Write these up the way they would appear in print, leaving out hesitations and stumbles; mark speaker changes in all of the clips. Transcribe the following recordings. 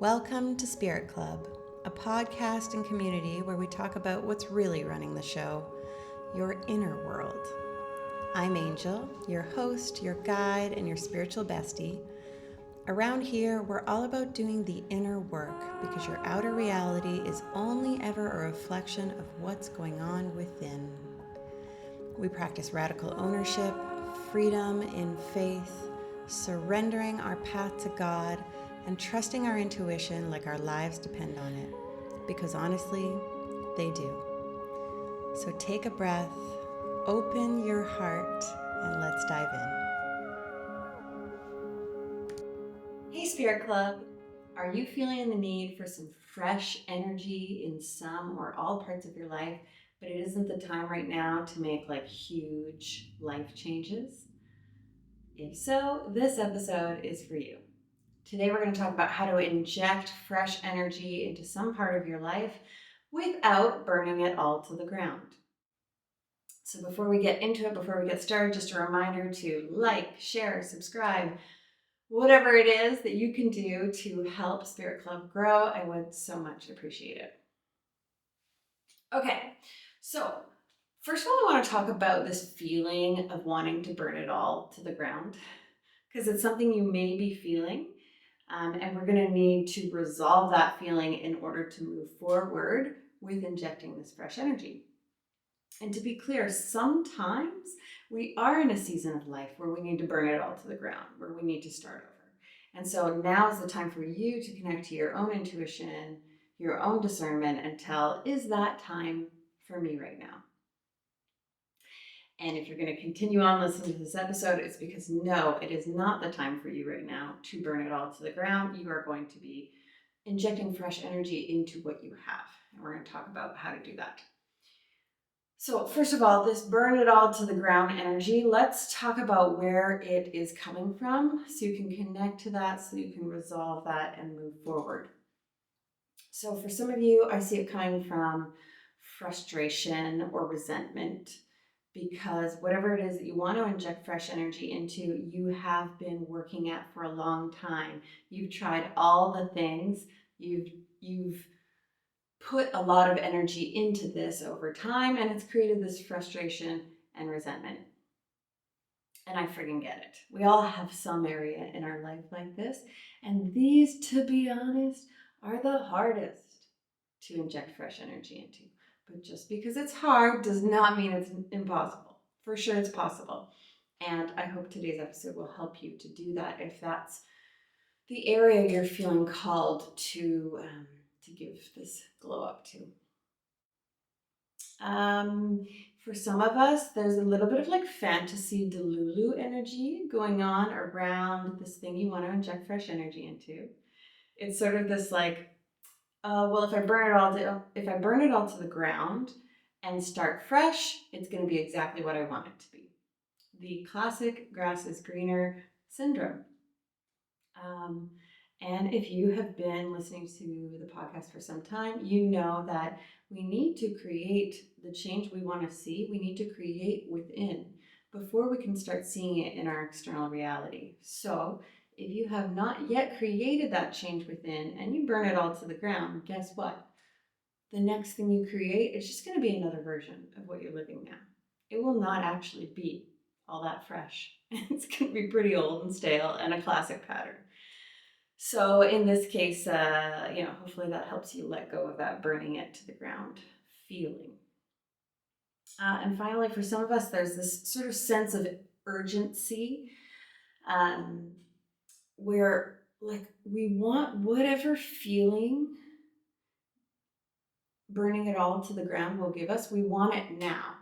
Speaker 1: Welcome to Spirit Club, a podcast and community where we talk about what's really running the show, your inner world. I'm Angel, your host, your guide, and your spiritual bestie. Around here, we're all about doing the inner work because your outer reality is only ever a reflection of what's going on within. We practice radical ownership, freedom in faith, surrendering our path to God, and trusting our intuition like our lives depend on it. Because honestly, they do. So take a breath, open your heart, and let's dive in. Hey, Spirit Club! Are you feeling the need for some fresh energy in some or all parts of your life, but it isn't the time right now to make huge life changes? If so, this episode is for you. Today we're going to talk about how to inject fresh energy into some part of your life without burning it all to the ground. So before we get into it, before we get started, just a reminder to like, share, subscribe, whatever it is that you can do to help Spirit Club grow. I would so much appreciate it. Okay, so first of all, I want to talk about this feeling of wanting to burn it all to the ground because it's something you may be feeling. And we're going to need to resolve that feeling in order to move forward with injecting this fresh energy. And to be clear, sometimes we are in a season of life where we need to burn it all to the ground, where we need to start over. And so now is the time for you to connect to your own intuition, your own discernment, and tell, is that time for me right now? And if you're going to continue on listening to this episode, it's because no, it is not the time for you right now to burn it all to the ground. You are going to be injecting fresh energy into what you have. And we're going to talk about how to do that. So first of all, this burn it all to the ground energy, let's talk about where it is coming from so you can connect to that, so you can resolve that and move forward. So for some of you, I see it coming from frustration or resentment, because whatever it is that you want to inject fresh energy into, you have been working at for a long time. You've tried all the things. You've put a lot of energy into this over time, and it's created this frustration and resentment. And I friggin' get it. We all have some area in our life like this, and these, to be honest, are the hardest to inject fresh energy into. But just because it's hard does not mean it's impossible. For sure it's possible. And I hope today's episode will help you to do that if that's the area you're feeling called to give this glow up to. For some of us, there's a little bit of fantasy Delulu energy going on around this thing you want to inject fresh energy into. It's sort of this well, if I burn it all to the ground and start fresh, it's going to be exactly what I want it to be. The classic grass is greener syndrome. And if you have been listening to the podcast for some time, you know that we need to create the change we want to see. We need to create within before we can start seeing it in our external reality. So if you have not yet created that change within and you burn it all to the ground, guess what? The next thing you create is just going to be another version of what you're living now. It will not actually be all that fresh. It's going to be pretty old and stale and a classic pattern. So in this case, hopefully that helps you let go of that burning it to the ground feeling. And finally, for some of us, there's this sort of sense of urgency where we want whatever feeling burning it all to the ground will give us, we want it now.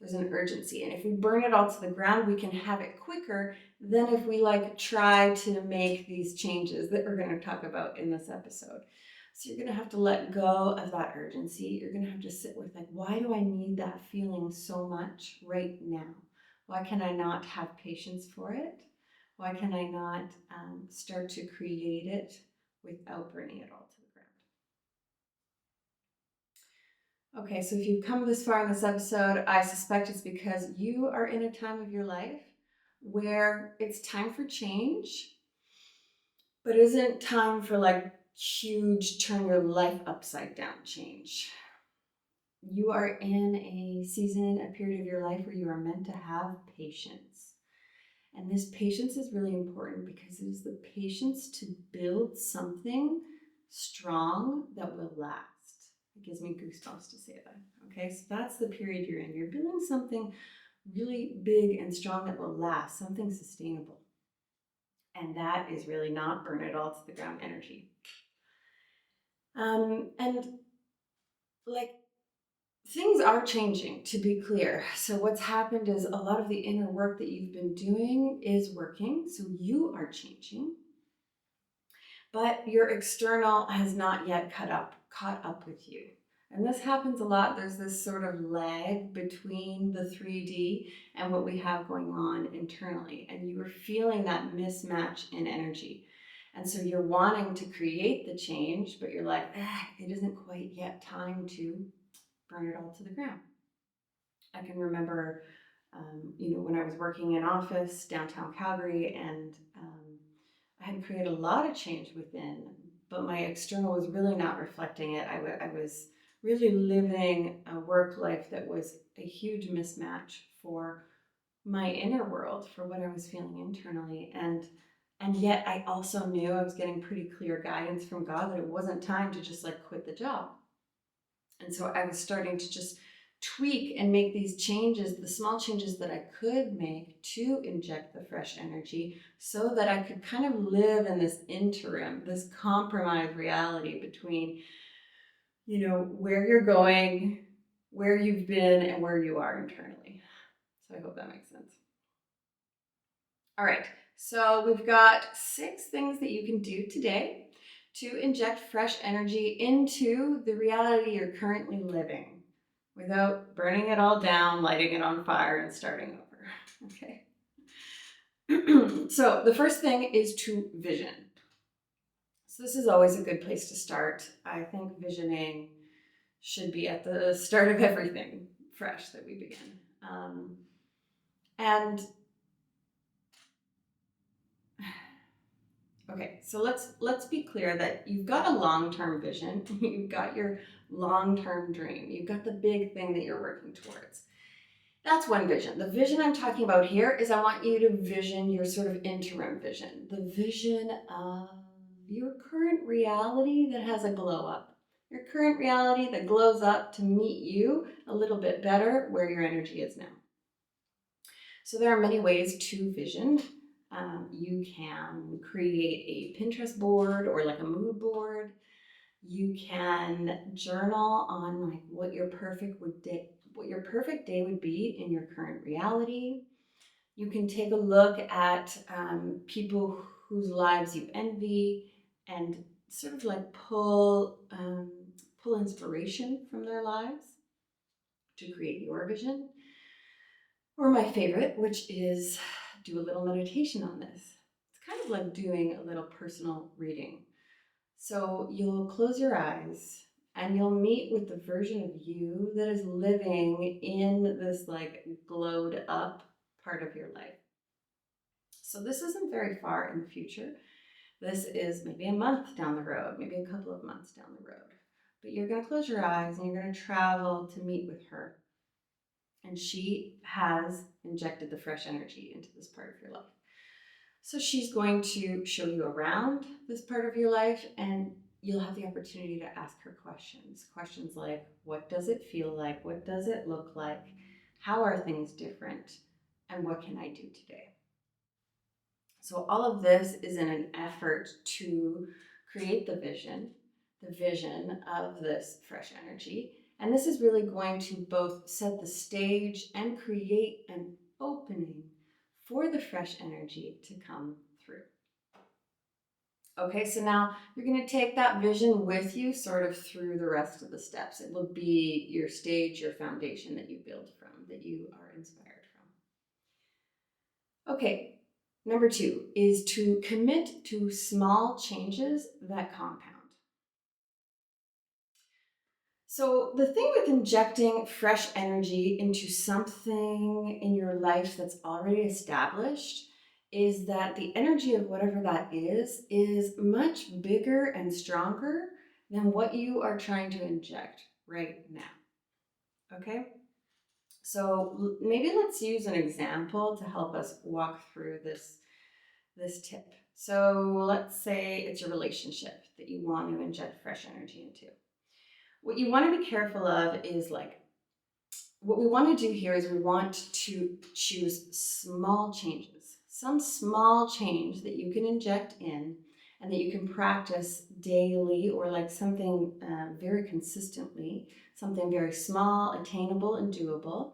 Speaker 1: There's an urgency. And if we burn it all to the ground, we can have it quicker than if we try to make these changes that we're going to talk about in this episode. So you're going to have to let go of that urgency. You're going to have to sit with why do I need that feeling so much right now? Why can I not have patience for it? Why can I not start to create it without burning it all to the ground? Okay, so if you've come this far in this episode, I suspect it's because you are in a time of your life where it's time for change, but isn't time for huge turn your life upside down change. You are in a season, a period of your life where you are meant to have patience. And this patience is really important because it is the patience to build something strong that will last. It gives me goosebumps to say that. Okay, so that's the period you're in. You're building something really big and strong that will last, something sustainable. And that is really not burn it all to the ground energy. And like things are changing, to be clear. So what's happened is a lot of the inner work that you've been doing is working. So you are changing, but your external has not yet caught up with you. And this happens a lot. There's this sort of lag between the 3D and what we have going on internally. And you are feeling that mismatch in energy. And so you're wanting to create the change, but you're like, it isn't quite yet time to burn it all to the ground. I can remember, when I was working in office downtown Calgary, and I had created a lot of change within, but my external was really not reflecting it. I was really living a work life that was a huge mismatch for my inner world, for what I was feeling internally, and yet I also knew I was getting pretty clear guidance from God that it wasn't time to just like quit the job. And so I was starting to just tweak and make these changes, the small changes that I could make to inject the fresh energy so that I could kind of live in this interim, this compromise reality between, where you're going, where you've been, and where you are internally. So I hope that makes sense. All right, so we've got 6 things that you can do today to inject fresh energy into the reality you're currently living without burning it all down, lighting it on fire, and starting over. Okay. So the first thing is to vision. So this is always a good place to start. I think visioning should be at the start of everything fresh that we begin. And okay, so let's be clear that you've got a long-term vision. You've got your long-term dream. You've got the big thing that you're working towards. That's one vision. The vision I'm talking about here is I want you to vision your sort of interim vision, the vision of your current reality that has a glow up, your current reality that glows up to meet you a little bit better where your energy is now. So there are many ways to vision. You can create a Pinterest board or like a mood board. You can journal on like what your perfect day would be in your current reality. You can take a look at people whose lives you envy and sort of like pull inspiration from their lives to create your vision. Or my favorite, which is do a little meditation on this. It's kind of like doing a little personal reading. So you'll close your eyes and you'll meet with the version of you that is living in this like glowed up part of your life. So this isn't very far in the future. This is maybe a month down the road, maybe a couple of months down the road. But you're going to close your eyes and you're going to travel to meet with her. And she has injected the fresh energy into this part of your life. So she's going to show you around this part of your life, and you'll have the opportunity to ask her questions. Questions like, what does it feel like? What does it look like? How are things different? And what can I do today? So all of this is in an effort to create the vision of this fresh energy. And this is really going to both set the stage and create an opening for the fresh energy to come through. Okay, so now you're going to take that vision with you sort of through the rest of the steps. It will be your stage, your foundation that you build from, that you are inspired from. Okay, number 2 is to commit to small changes that compound. So the thing with injecting fresh energy into something in your life that's already established is that the energy of whatever that is much bigger and stronger than what you are trying to inject right now. Okay? So maybe let's use an example to help us walk through this tip. So let's say it's your relationship that you want to inject fresh energy into. What you want to be careful of is like, what we want to do here is we want to choose small changes, some small change that you can inject in and that you can practice daily, or like something very consistently, something very small, attainable, and doable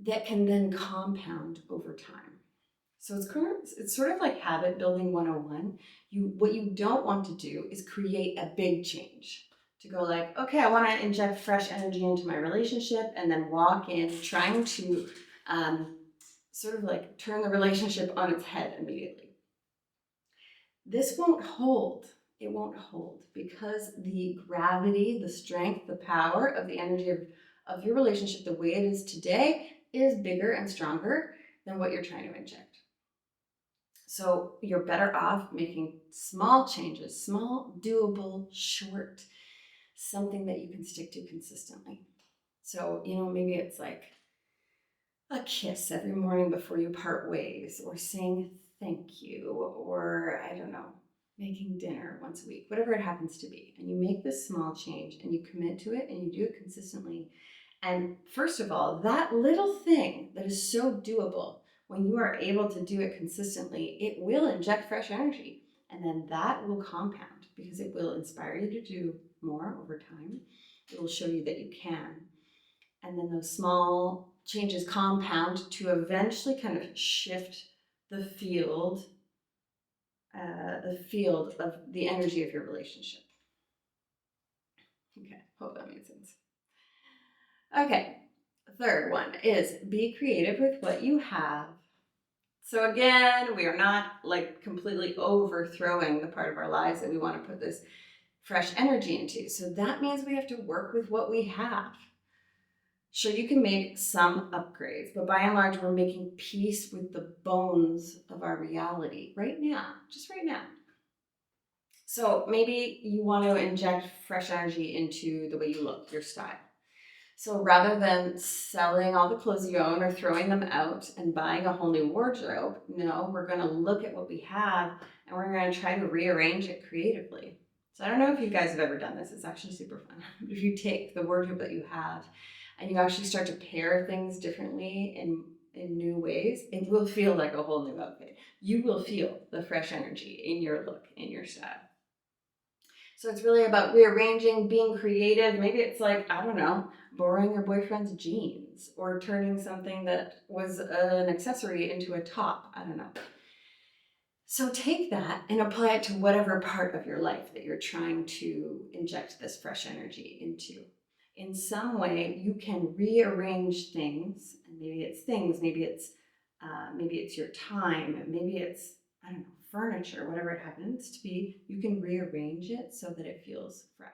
Speaker 1: that can then compound over time. So it's sort of like habit building 101. What you don't want to do is create a big change. To go like, okay, I want to inject fresh energy into my relationship and then walk in trying to sort of like turn the relationship on its head immediately. This won't hold. It won't hold because the gravity, the strength, the power of the energy of your relationship, the way it is today, is bigger and stronger than what you're trying to inject. So you're better off making small changes, small, doable, short, something that you can stick to consistently. So, maybe it's like a kiss every morning before you part ways, or saying thank you, or I don't know, making dinner once a week, whatever it happens to be. And you make this small change and you commit to it and you do it consistently. And first of all, that little thing that is so doable, when you are able to do it consistently, it will inject fresh energy. And then that will compound because it will inspire you to do more over time. It will show you that you can. And then those small changes compound to eventually kind of shift the field, of the energy of your relationship. Okay, hope that made sense. Okay, third one is be creative with what you have. So again, we are not like completely overthrowing the part of our lives that we want to put this fresh energy into. So that means we have to work with what we have. Sure, you can make some upgrades, but by and large, we're making peace with the bones of our reality right now, just right now. So maybe you want to inject fresh energy into the way you look, your style. So rather than selling all the clothes you own or throwing them out and buying a whole new wardrobe, no, we're going to look at what we have and we're going to try to rearrange it creatively. So I don't know if you guys have ever done this. It's actually super fun. If you take the wardrobe that you have and you actually start to pair things differently in new ways, it will feel like a whole new outfit. You will feel the fresh energy in your look, in your style. So it's really about rearranging, being creative. Maybe it's like, I don't know, borrowing your boyfriend's jeans or turning something that was an accessory into a top. I don't know. So take that and apply it to whatever part of your life that you're trying to inject this fresh energy into. In some way, you can rearrange things, and maybe it's your time, maybe it's, I don't know, furniture, whatever it happens to be. You can rearrange it so that it feels fresh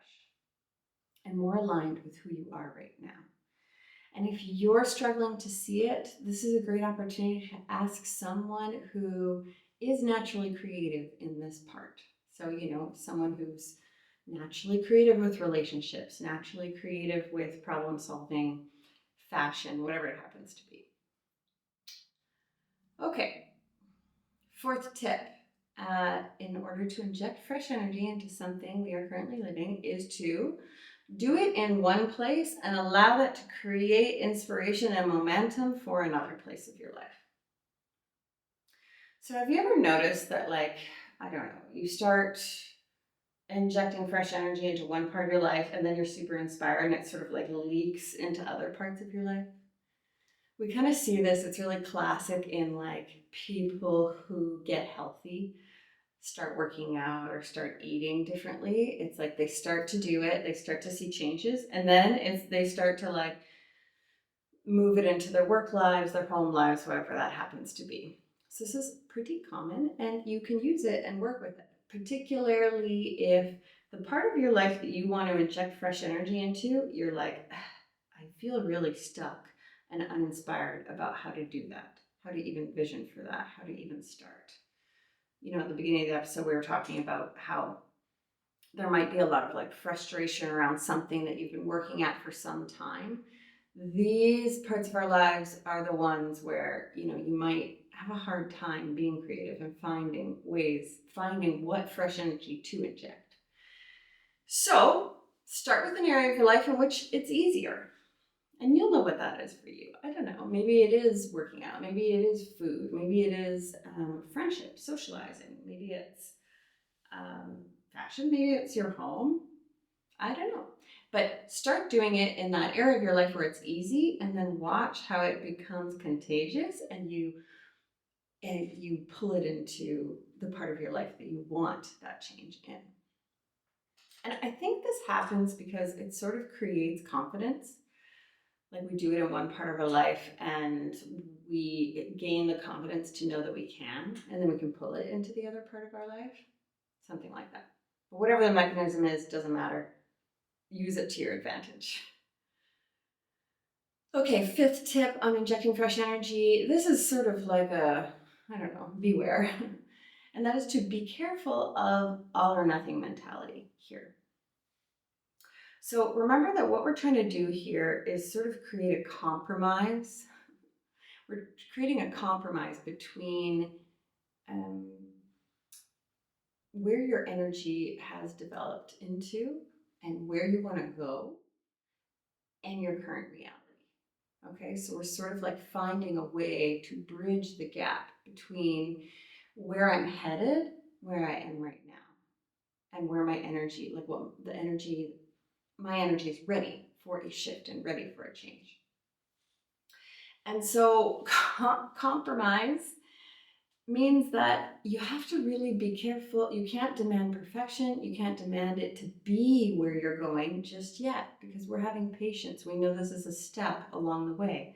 Speaker 1: and more aligned with who you are right now. And if you're struggling to see it, this is a great opportunity to ask someone who is naturally creative in this part. So, someone who's naturally creative with relationships, naturally creative with problem solving, fashion, whatever it happens to be. Okay, fourth tip. In order to inject fresh energy into something we are currently living is to do it in one place and allow that to create inspiration and momentum for another place of your life. So have you ever noticed that, like, I don't know, you start injecting fresh energy into one part of your life and then you're super inspired and it sort of like leaks into other parts of your life? We kind of see this, it's really classic in like people who get healthy, start working out or start eating differently. It's like they start to do it, they start to see changes, and then they start to like move it into their work lives, their home lives, whatever that happens to be. So this is pretty common and you can use it and work with it, particularly if the part of your life that you want to inject fresh energy into, you're like, I feel really stuck and uninspired about how to do that. how to even vision for that, how to even start. At the beginning of the episode, we were talking about how there might be a lot of like frustration around something that you've been working at for some time. These parts of our lives are the ones where, you might have a hard time being creative and finding what fresh energy to inject. So start with an area of your life in which it's easier. And you'll know what that is for you. I don't know. Maybe it is working out. Maybe it is food. Maybe it is friendship, socializing. Maybe it's fashion. Maybe it's your home. I don't know. But start doing it in that area of your life where it's easy, and then watch how it becomes contagious, and you pull it into the part of your life that you want that change in. And I think this happens because it sort of creates confidence. Like we do it in one part of our life and we gain the confidence to know that we can, and then we can pull it into the other part of our life. Something like that. But whatever the mechanism is, doesn't matter. Use it to your advantage. Okay, fifth tip on injecting fresh energy. This is sort of like beware. And that is to be careful of all or nothing mentality here. So remember that what we're trying to do here is sort of create a compromise. We're creating a compromise between where your energy has developed into and where you want to go and your current reality. Okay, so we're sort of like finding a way to bridge the gap between where I'm headed, where I am right now, and where my energy, my energy is ready for a shift and ready for a change. And so compromise means that you have to really be careful. You can't demand perfection. You can't demand it to be where you're going just yet, because we're having patience. We know this is a step along the way.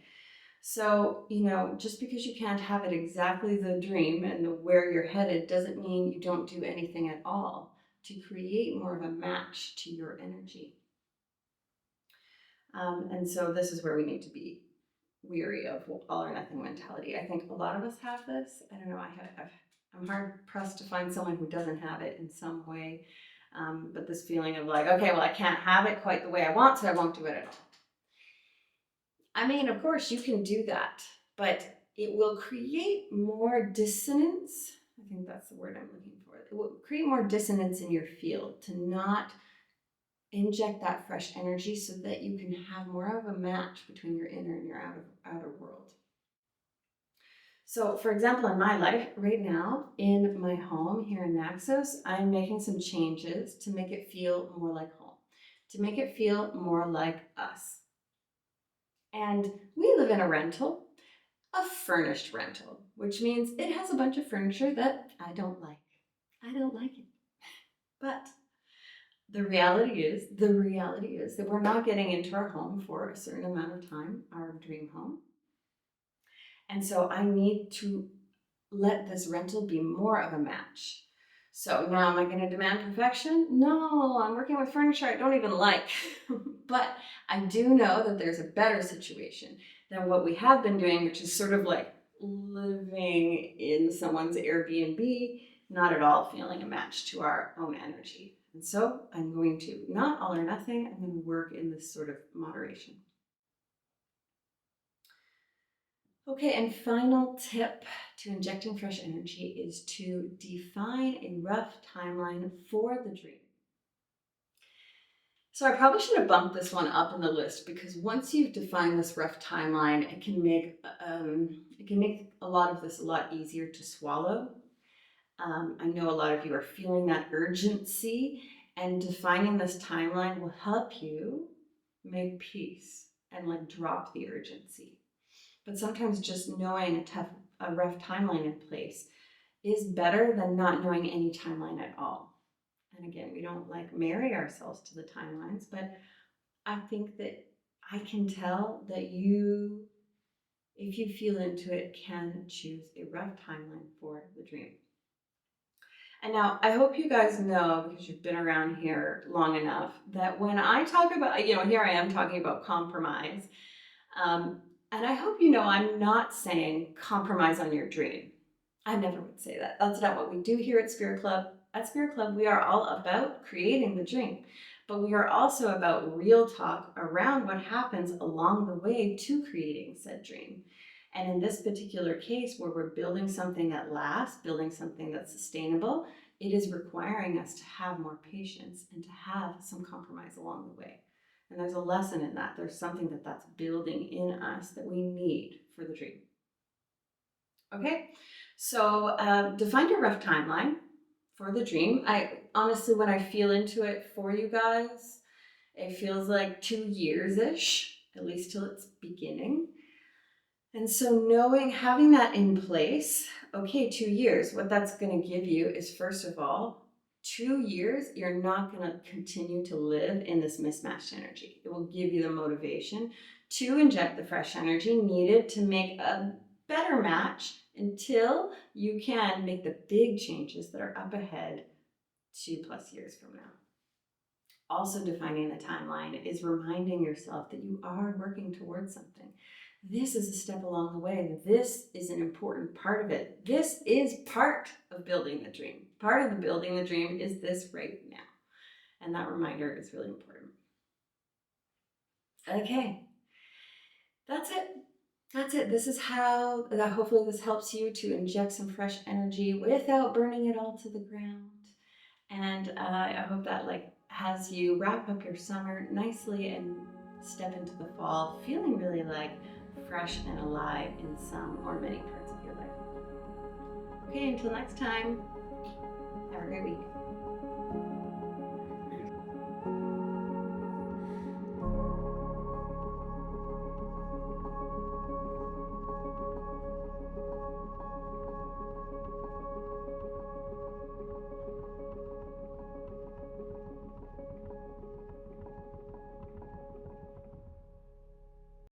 Speaker 1: So, just because you can't have it exactly the dream and where you're headed doesn't mean you don't do anything at all to create more of a match to your energy. And so this is where we need to be weary of all or nothing mentality. I think a lot of us have this. I don't know. I'm hard pressed to find someone who doesn't have it in some way. But this feeling of like, okay, well, I can't have it quite the way I want, so I won't do it at all. I mean, of course, you can do that, but it will create more dissonance. I think that's the word I'm looking for. It will create more dissonance in your field to not inject that fresh energy so that you can have more of a match between your inner and your outer world. So, for example, in my life right now, in my home here in Naxos, I'm making some changes to make it feel more like home, to make it feel more like us. And we live in a rental, a furnished rental, which means it has a bunch of furniture that I don't like. I don't like it. But the reality is that we're not getting into our home for a certain amount of time, our dream home. And so I need to let this rental be more of a match. So now am I going to demand perfection? No, I'm working with furniture I don't even like. But I do know that there's a better situation than what we have been doing, which is sort of like living in someone's Airbnb, not at all feeling a match to our own energy. And so I'm going to, not all or nothing, I'm going to work in this sort of moderation. Okay, and final tip to injecting fresh energy is to define a rough timeline for the dream. So I probably should have bumped this one up in the list, because once you've defined this rough timeline, it can make a lot of this a lot easier to swallow. I know a lot of you are feeling that urgency, and defining this timeline will help you make peace and like drop the urgency. But sometimes just knowing a rough timeline in place is better than not knowing any timeline at all. And again, we don't like marry ourselves to the timelines, but I think that I can tell that you, if you feel into it, can choose a rough timeline for the dream. And now I hope you guys know, because you've been around here long enough, that when I talk about, here I am talking about compromise. And I hope you know I'm not saying compromise on your dream. I never would say that. That's not what we do here at Spirit Club. At Spirit Club, we are all about creating the dream, but we are also about real talk around what happens along the way to creating said dream. And in this particular case, where we're building something that lasts, building something that's sustainable, it is requiring us to have more patience and to have some compromise along the way. And there's a lesson in that. There's something that's building in us that we need for the dream. Okay, so define your rough timeline for the dream. I honestly, when I feel into it for you guys, it feels like 2 years ish, at least till it's beginning. And so having that in place, okay, 2 years, what that's going to give you is, first of all, 2 years, you're not going to continue to live in this mismatched energy. It will give you the motivation to inject the fresh energy needed to make a better match until you can make the big changes that are up ahead 2+ years from now. Also, defining the timeline is reminding yourself that you are working towards something. This is a step along the way. This is an important part of it. This is part of building the dream. Part of the building the dream is this right now. And that reminder is really important. Okay, that's it. That's it. This is how, hopefully this helps you to inject some fresh energy without burning it all to the ground. And I hope that has you wrap up your summer nicely and step into the fall feeling really fresh and alive in some or many parts of your life. Okay, until next time, have a great week.